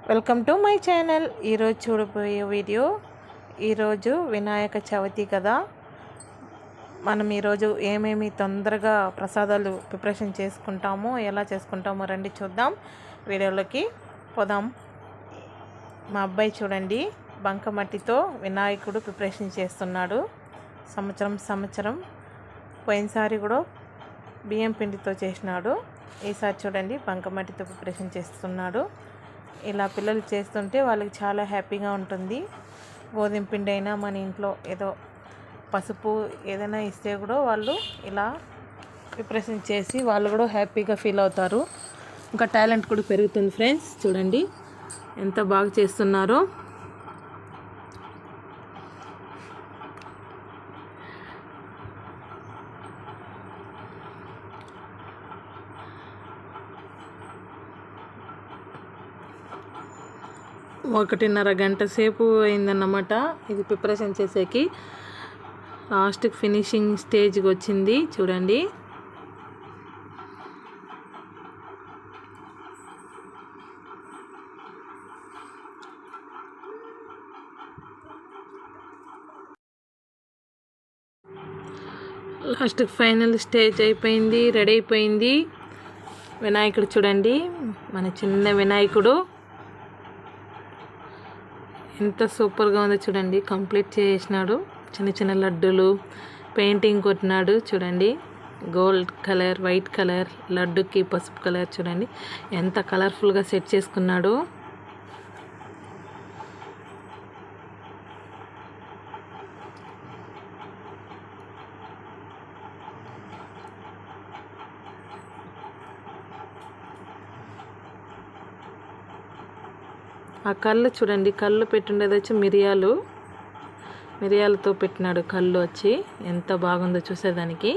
Welcome to my channel. ఈరోజు చూడబోయే video, ఈరోజు వినాయక చవితి కదా. మనం ఈరోజు ఏమేమి తొందరగా ప్రసాదాలు ప్రిపరేషన్ చేసుకుంటామో, ఎలా చేసుకుంటామో రండి చూద్దాం. వీడియోలోకి పోదాం. మా అబ్బాయి చూడండి, బంకమట్టితో వినాయకుడు ప్రిపరేషన్ చేస్తున్నాడు. సంవత్సరం పోయినసారి కూడా బియ్యం పిండితో చేసినాడు. ఈసారి చూడండి బంకమట్టితో ప్రిపరేషన్ చేస్తున్నాడు. ఇలా పిల్లలు చేస్తుంటే వాళ్ళకి చాలా హ్యాపీగా ఉంటుంది. గోధుమ పిండి అయినా మన ఇంట్లో ఏదో పసుపు ఏదైనా ఇస్తే కూడా వాళ్ళు ఇలా ప్రిపరేషన్ చేసి వాళ్ళు కూడా హ్యాపీగా ఫీల్ అవుతారు. ఇంకా టాలెంట్ కూడా పెరుగుతుంది. ఫ్రెండ్స్ చూడండి ఎంత బాగా చేస్తున్నారో. ఒకటిన్నర గంట సేపు అయిందన్నమాట ఇది ప్రిపరేషన్ చేసేకి. లాస్ట్ ఫినిషింగ్ స్టేజ్కి వచ్చింది చూడండి. లాస్ట్ ఫైనల్ స్టేజ్ అయిపోయింది, రెడీ అయిపోయింది. వినాయకుడు చూడండి, మన చిన్న వినాయకుడు ఎంత సూపర్గా ఉందో చూడండి. కంప్లీట్ చేసినాడు. చిన్న చిన్న లడ్డూలు పెయింటింగ్ కొట్టినాడు చూడండి. గోల్డ్ కలర్, వైట్ కలర్, లడ్డుకి పసుపు కలర్ చూడండి ఎంత కలర్ఫుల్గా సెట్ చేసుకున్నాడు. ఆ కళ్ళు చూడండి, కళ్ళు పెట్టుండేది వచ్చి మిరియాలతో పెట్టినాడు. కళ్ళు వచ్చి ఎంత బాగుందో చూసేదానికి.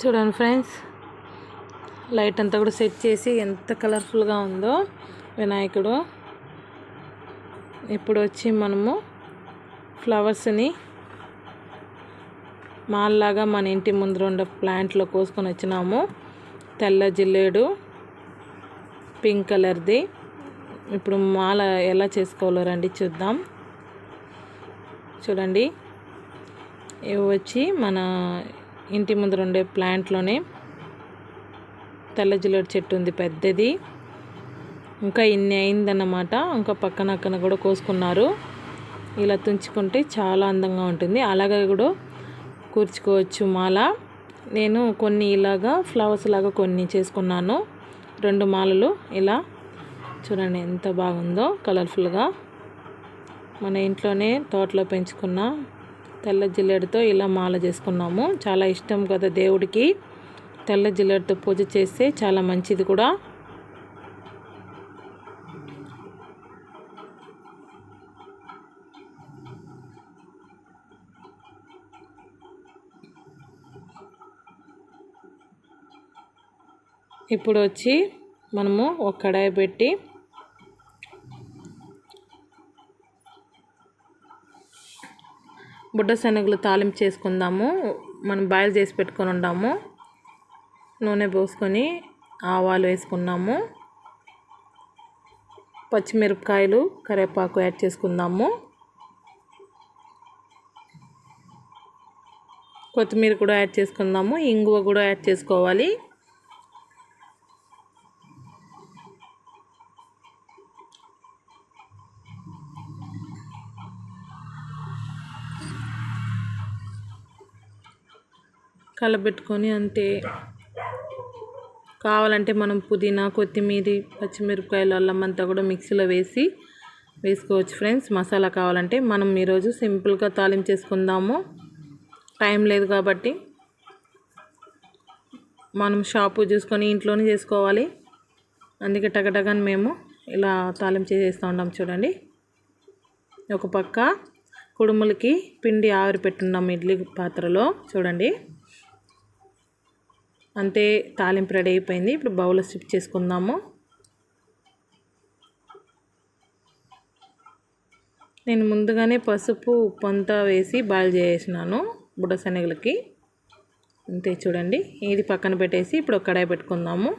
చూడండి ఫ్రెండ్స్, లైట్ అంతా కూడా సెట్ చేసి ఎంత కలర్ఫుల్గా ఉందో వినాయకుడు. ఇప్పుడు వచ్చి మనము ఫ్లవర్స్ని మాల్లాగా మన ఇంటి ముందు ఉన్న ప్లాంట్లో కోసుకొని వచ్చినాము. తెల్ల జిల్లేడు పింక్ కలర్ది. ఇప్పుడు మాల ఎలా చేసుకోవాలో రండి చూద్దాం. చూడండి, ఇవి వచ్చి మన ఇంటి ముందర ఉండే ప్లాంట్లోనే తెల్ల జిల్లేడు చెట్టు ఉంది పెద్దది. ఇంకా ఇన్ని అయిందన్నమాట. ఇంకా పక్కన కూడా కోసుకున్నారు. ఇలా తుంచుకుంటే చాలా అందంగా ఉంటుంది. అలాగే కూడా కూర్చుకోవచ్చు మాల. నేను కొన్ని ఇలాగా ఫ్లవర్స్ లాగా కొన్ని చేసుకున్నాను. 2 మాలలు ఇలా చూడండి ఎంత బాగుందో కలర్ఫుల్గా. మన ఇంట్లోనే తోటలో పెంచుకున్న తెల్ల జిల్లేడుతో ఇలా మాల చేసుకున్నాము. చాలా ఇష్టం కదా దేవుడికి. తెల్ల జిల్లేడుతో పూజ చేస్తే చాలా మంచిది కూడా. ఇప్పుడు వచ్చి మనము ఒక కడాయి పెట్టి బుడ్డ శనగలు తాలింపు చేసుకుందాము. మనం బాయిల్ చేసి పెట్టుకొని ఉండాము. నూనె పోసుకొని ఆవాలు వేసుకున్నాము. పచ్చిమిరపకాయలు, కరివేపాకు యాడ్ చేసుకుందాము. కొత్తిమీర కూడా యాడ్ చేసుకుందాము. ఇంగువ కూడా యాడ్ చేసుకోవాలి. కలబెట్టుకొని అంతే. కావాలంటే మనం పుదీనా, కొత్తిమీర, పచ్చిమిరపకాయలు, అల్లం అంతా కూడా మిక్సీలో వేసుకోవచ్చు ఫ్రెండ్స్. మసాలా కావాలంటే మనం ఈరోజు సింపుల్గా తాలింపు చేసుకుందాము. టైం లేదు కాబట్టి మనం షాపు చూసుకొని ఇంట్లోనే చేసుకోవాలి. అందుకే టగటగాని మేము ఇలా తాలింపు చేస్తూ ఉంటాం. చూడండి, ఒక పక్క కుడుములకి పిండి ఆవిరి పెట్టున్నాము ఇడ్లీ పాత్రలో. చూడండి అంతే, తాలింపు రెడీ అయిపోయింది. ఇప్పుడు బౌల్లో షిఫ్ట్ చేసుకుందాము. నేను ముందుగానే పసుపు ఉప్పంతా వేసి బాయిల్ చేసినాను బుడ్డ శనగలకి. అంతే చూడండి. ఇది పక్కన పెట్టేసి ఇప్పుడు ఒక కడాయి పెట్టుకుందాము.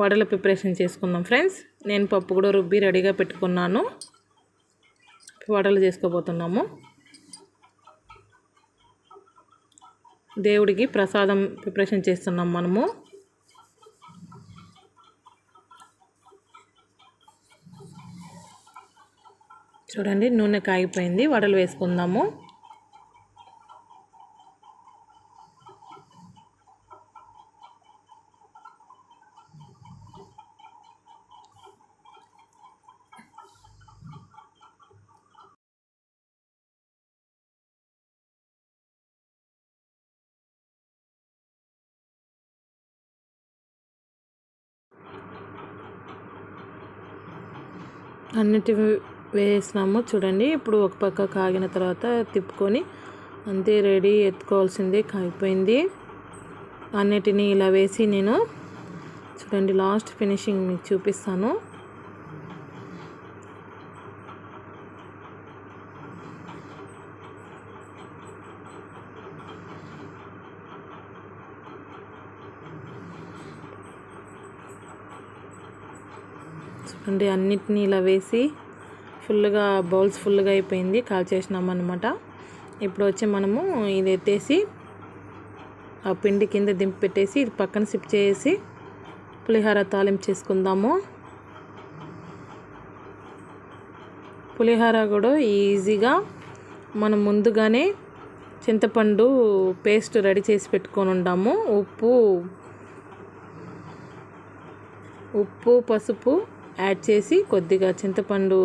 వడల ప్రిపరేషన్ చేసుకుందాం ఫ్రెండ్స్. నేను పప్పు కూడా రుబ్బి రెడీగా పెట్టుకున్నాను. వడలు చేసుకోబోతున్నాము. దేవుడికి ప్రసాదం ప్రిపరేషన్ చేస్తున్నాం మనము. చూడండి నూనె కాగిపోయింది. వడలు వేసుకుందాము. అన్నిటి వేసినాము చూడండి. ఇప్పుడు ఒక పక్క కాగిన తర్వాత తిప్పుకొని అంతే రెడీ. ఎత్తుకోవాల్సిందే, కాగిపోయింది. అన్నిటినీ ఇలా వేసి నేను చూడండి లాస్ట్ ఫినిషింగ్ మీకు చూపిస్తాను. చూడండి అన్నిటినీ ఇలా వేసి ఫుల్గా బౌల్స్ ఫుల్గా అయిపోయింది. కాల్ చేసినాము అనమాట. ఇప్పుడు వచ్చి మనము ఇది ఎత్తేసి ఆ పిండి కింద దింపి పెట్టేసి ఇది పక్కన సిప్ చేసి పులిహోర తాలింపు చేసుకుందాము. పులిహోర కూడా ఈజీగా మనం ముందుగానే చింతపండు పేస్ట్ రెడీ చేసి పెట్టుకొని ఉంటాము. ఉప్పు పసుపు యాడ్ చేసి కొద్దిగా చింతపండు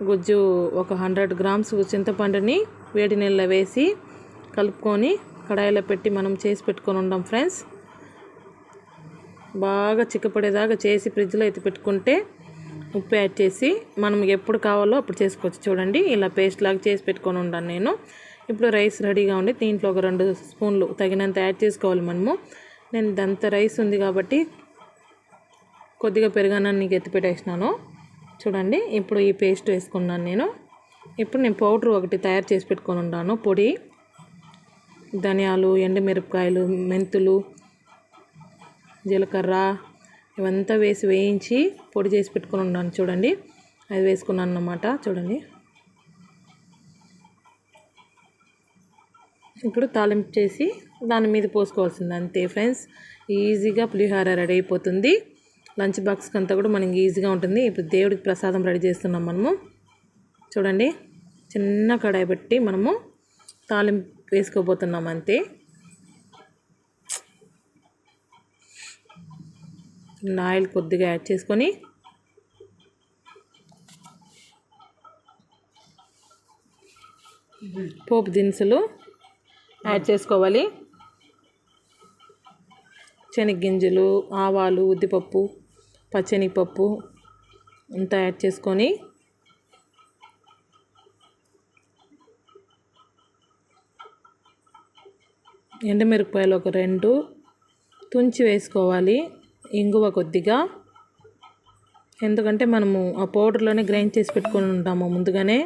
గుజ్జు ఒక 100 గ్రామ్స్ చింతపండుని వేడి నీళ్ళలో వేసి కలుపుకొని కడాయిలో పెట్టి మనం చేసి పెట్టుకొని ఉంటాం ఫ్రెండ్స్. బాగా చిక్కపడేదాకా చేసి ఫ్రిడ్జ్లో ఎత్తి పెట్టుకుంటే ఉప్పు యాడ్ చేసి మనం ఎప్పుడు కావాలో అప్పుడు చేసుకోవచ్చు. చూడండి ఇలా పేస్ట్ లాగా చేసి పెట్టుకొని ఉంటాను నేను. ఇప్పుడు రైస్ రెడీగా ఉండి దీంట్లో ఒక 2 స్పూన్లు తగినంత యాడ్ చేసుకోవాలి మనము. నేను ఇదంతా రైస్ ఉంది కాబట్టి కొద్దిగా పెరుగన్నాన్ని ఎత్తి పెట్టేసినాను. చూడండి ఇప్పుడు ఈ పేస్ట్ వేసుకున్నాను నేను. ఇప్పుడు నేను పౌడర్ ఒకటి తయారు చేసి పెట్టుకొని ఉంటాను. పొడి ధనియాలు, ఎండుమిరపకాయలు, మెంతులు, జీలకర్ర ఇవంతా వేసి వేయించి పొడి చేసి పెట్టుకొని ఉన్నాను. చూడండి అది వేసుకున్నాను అన్నమాట. చూడండి ఇప్పుడు తాలింపు చేసి దాని మీద పోసుకోవాల్సింది అంతే ఫ్రెండ్స్. ఈజీగా పులిహోర రెడీ అయిపోతుంది. లంచ్ బాక్స్కి అంతా కూడా మనకి ఈజీగా ఉంటుంది. ఇప్పుడు దేవుడికి ప్రసాదం రెడీ చేస్తున్నాం మనము. చూడండి చిన్న కడాయి పెట్టి మనము తాలింపు వేసుకోబోతున్నాం అంతే. ఆయిల్ కొద్దిగా యాడ్ చేసుకొని పోపు దినుసులు యాడ్ చేసుకోవాలి. శనగగింజలు, ఆవాలు, ఉద్దిపప్పు, పచ్చెనగపప్పు అంతా యాడ్ చేసుకొని ఎండుమిరపకాయలు ఒక 2 తుంచి వేసుకోవాలి. ఇంగువ కొద్దిగా, ఎందుకంటే మనము ఆ పౌడర్లోనే గ్రైండ్ చేసి పెట్టుకొని ఉంటాము ముందుగానే.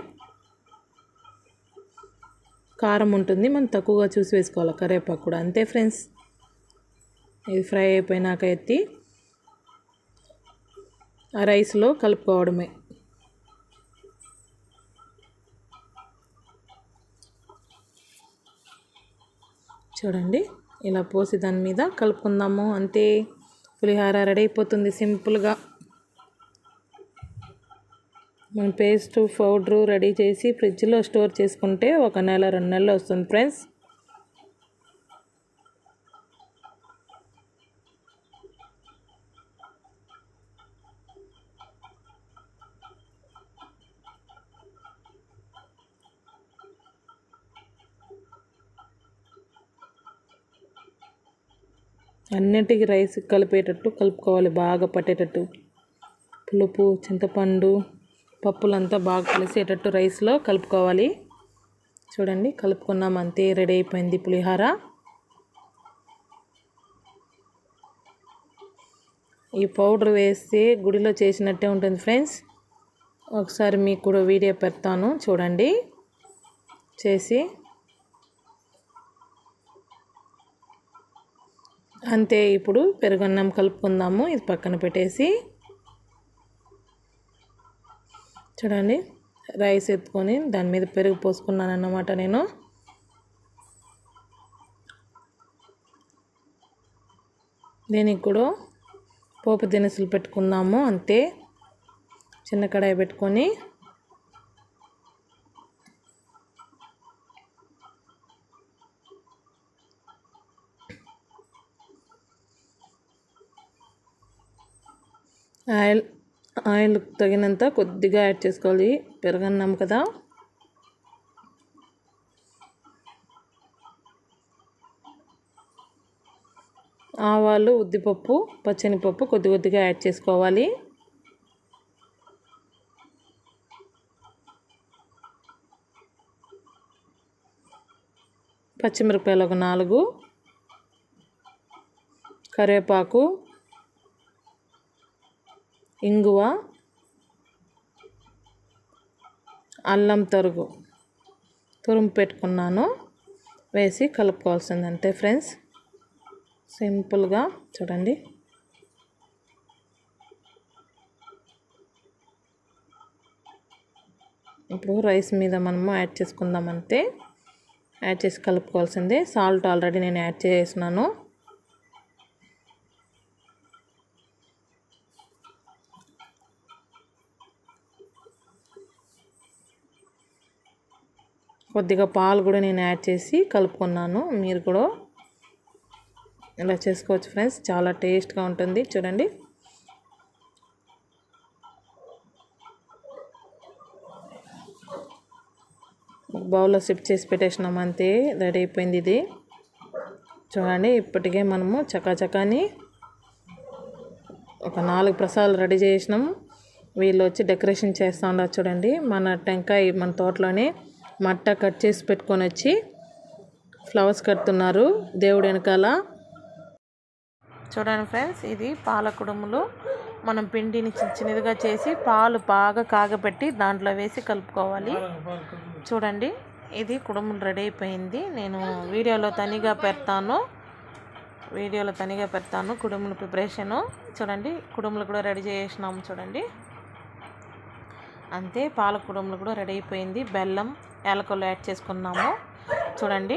కారం ఉంటుంది, మనం తక్కువగా చూసి వేసుకోవాలి. కరివేపాకు కూడా అంతే ఫ్రెండ్స్. ఇది ఫ్రై అయిపోయినాక ఎత్తి ఆ రైస్లో కలుపుకోవడమే. చూడండి ఇలా పోసి దాని మీద కలుపుకుందాము అంతే. పులిహోర రెడీ అయిపోతుంది సింపుల్గా. మనం పేస్ట్ పౌడరు రెడీ చేసి ఫ్రిడ్జ్లో స్టోర్ చేసుకుంటే 1 నెల 2 నెలలు వస్తుంది ఫ్రెండ్స్. అన్నిటికీ రైస్ కలిపేటట్టు కలుపుకోవాలి, బాగా పట్టేటట్టు. పులుపు, చింతపండు, పప్పులంతా బాగా కలిసేటట్టు రైస్లో కలుపుకోవాలి. చూడండి కలుపుకున్నాం అంతే, రెడీ అయిపోయింది పులిహోర. ఈ పౌడర్ వేస్తే గుడిలో చేసినట్టే ఉంటుంది ఫ్రెండ్స్. ఒకసారి మీకు కూడా వీడియో పెడతాను చూడండి చేసి. అంతే, ఇప్పుడు పెరుగన్నం కలుపుకుందాము. ఇది పక్కన పెట్టేసి చూడండి, రైస్ ఎత్తుకొని దాని మీద పెరుగు పోసుకున్నాను అన్నమాట నేను. దీనికి కూడా పోపు దినుసులు పెట్టుకుందాము. అంతే, చిన్న కడాయి పెట్టుకొని ఆయిల్ తగినంత కొద్దిగా యాడ్ చేసుకోవాలి. పెరుగన్నం కదా. ఆవాలు, ఉద్దిపప్పు, పచ్చనిపప్పు కొద్ది కొద్దిగా యాడ్ చేసుకోవాలి. పచ్చిమిరపకాయలు ఒక 4, కరివేపాకు, ఇంగువ, అల్లం తురుము పెట్టుకున్నాను, వేసి కలుపుకోవాల్సింది. అంతే ఫ్రెండ్స్, సింపుల్గా చూడండి. ఇప్పుడు రైస్ మీద మనము యాడ్ చేసుకుందాం. అంతే, యాడ్ చేసి కలుపుకోవాల్సిందే. సాల్ట్ ఆల్రెడీ నేను యాడ్ చేసినాను. కొద్దిగా పాలు కూడా నేను యాడ్ చేసి కలుపుకున్నాను. మీరు కూడా ఇలా చేసుకోవచ్చు ఫ్రెండ్స్, చాలా టేస్ట్గా ఉంటుంది. చూడండి, బౌల్లో సిప్ చేసి పెట్టేసినాం. అంతే, రెడీ అయిపోయింది ఇది. చూడండి, ఇప్పటికే మనము చకాచకాని ఒక 4 ప్రసాదాలు రెడీ చేసినాం. వీళ్ళు వచ్చి డెకరేషన్ చేస్తూ ఉన్నారు. చూడండి, మన టెంకాయ మన తోటలోనే మట్ట కట్ చేసి పెట్టుకొని వచ్చి ఫ్లవర్స్ కడుతున్నారు దేవుడి వెనకాల. చూడండి ఫ్రెండ్స్, ఇది పాల కుడుములు. మనం పిండిని చిన్నదిగా చేసి పాలు బాగా కాగబెట్టి దాంట్లో వేసి కలుపుకోవాలి. చూడండి, ఇది కుడుములు రెడీ అయిపోయింది. నేను వీడియోలో తనిగా పెడతాను కుడుముల ప్రిపరేషను. చూడండి, కుడుములు కూడా రెడీ చేసినాము. చూడండి, అంతే, పాల కుడుములు కూడా రెడీ అయిపోయింది. బెల్లం, యాలకులు యాడ్ చేసుకున్నాము. చూడండి,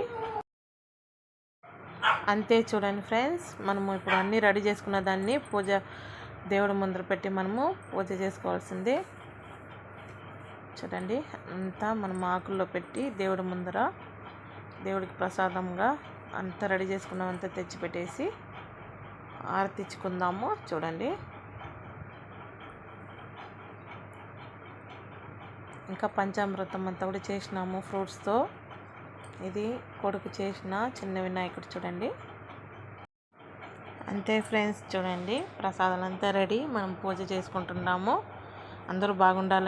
అంతే. చూడండి ఫ్రెండ్స్, మనము ఇప్పుడు అన్నీ రెడీ చేసుకున్న దాన్ని దేవుడి ముందర పెట్టి మనము పూజ చేసుకోవాల్సిందే. చూడండి, అంతా మనం ఆకుల్లో పెట్టి దేవుడి ముందర దేవుడికి ప్రసాదంగా అంతా రెడీ చేసుకున్నాం. అంతా తెచ్చిపెట్టేసి ఆరతిచ్చుకుందాము. చూడండి, ఇంకా పంచామృతం అంతా కూడా చేసినాము ఫ్రూట్స్తో. ఇది కొడుకు చేసిన చిన్న వినాయకుడు. చూడండి, అంతే ఫ్రెండ్స్. చూడండి, ప్రసాదాలు అంతా రెడీ, మనం పూజ చేసుకుంటున్నాము. అందరూ బాగుండాలి.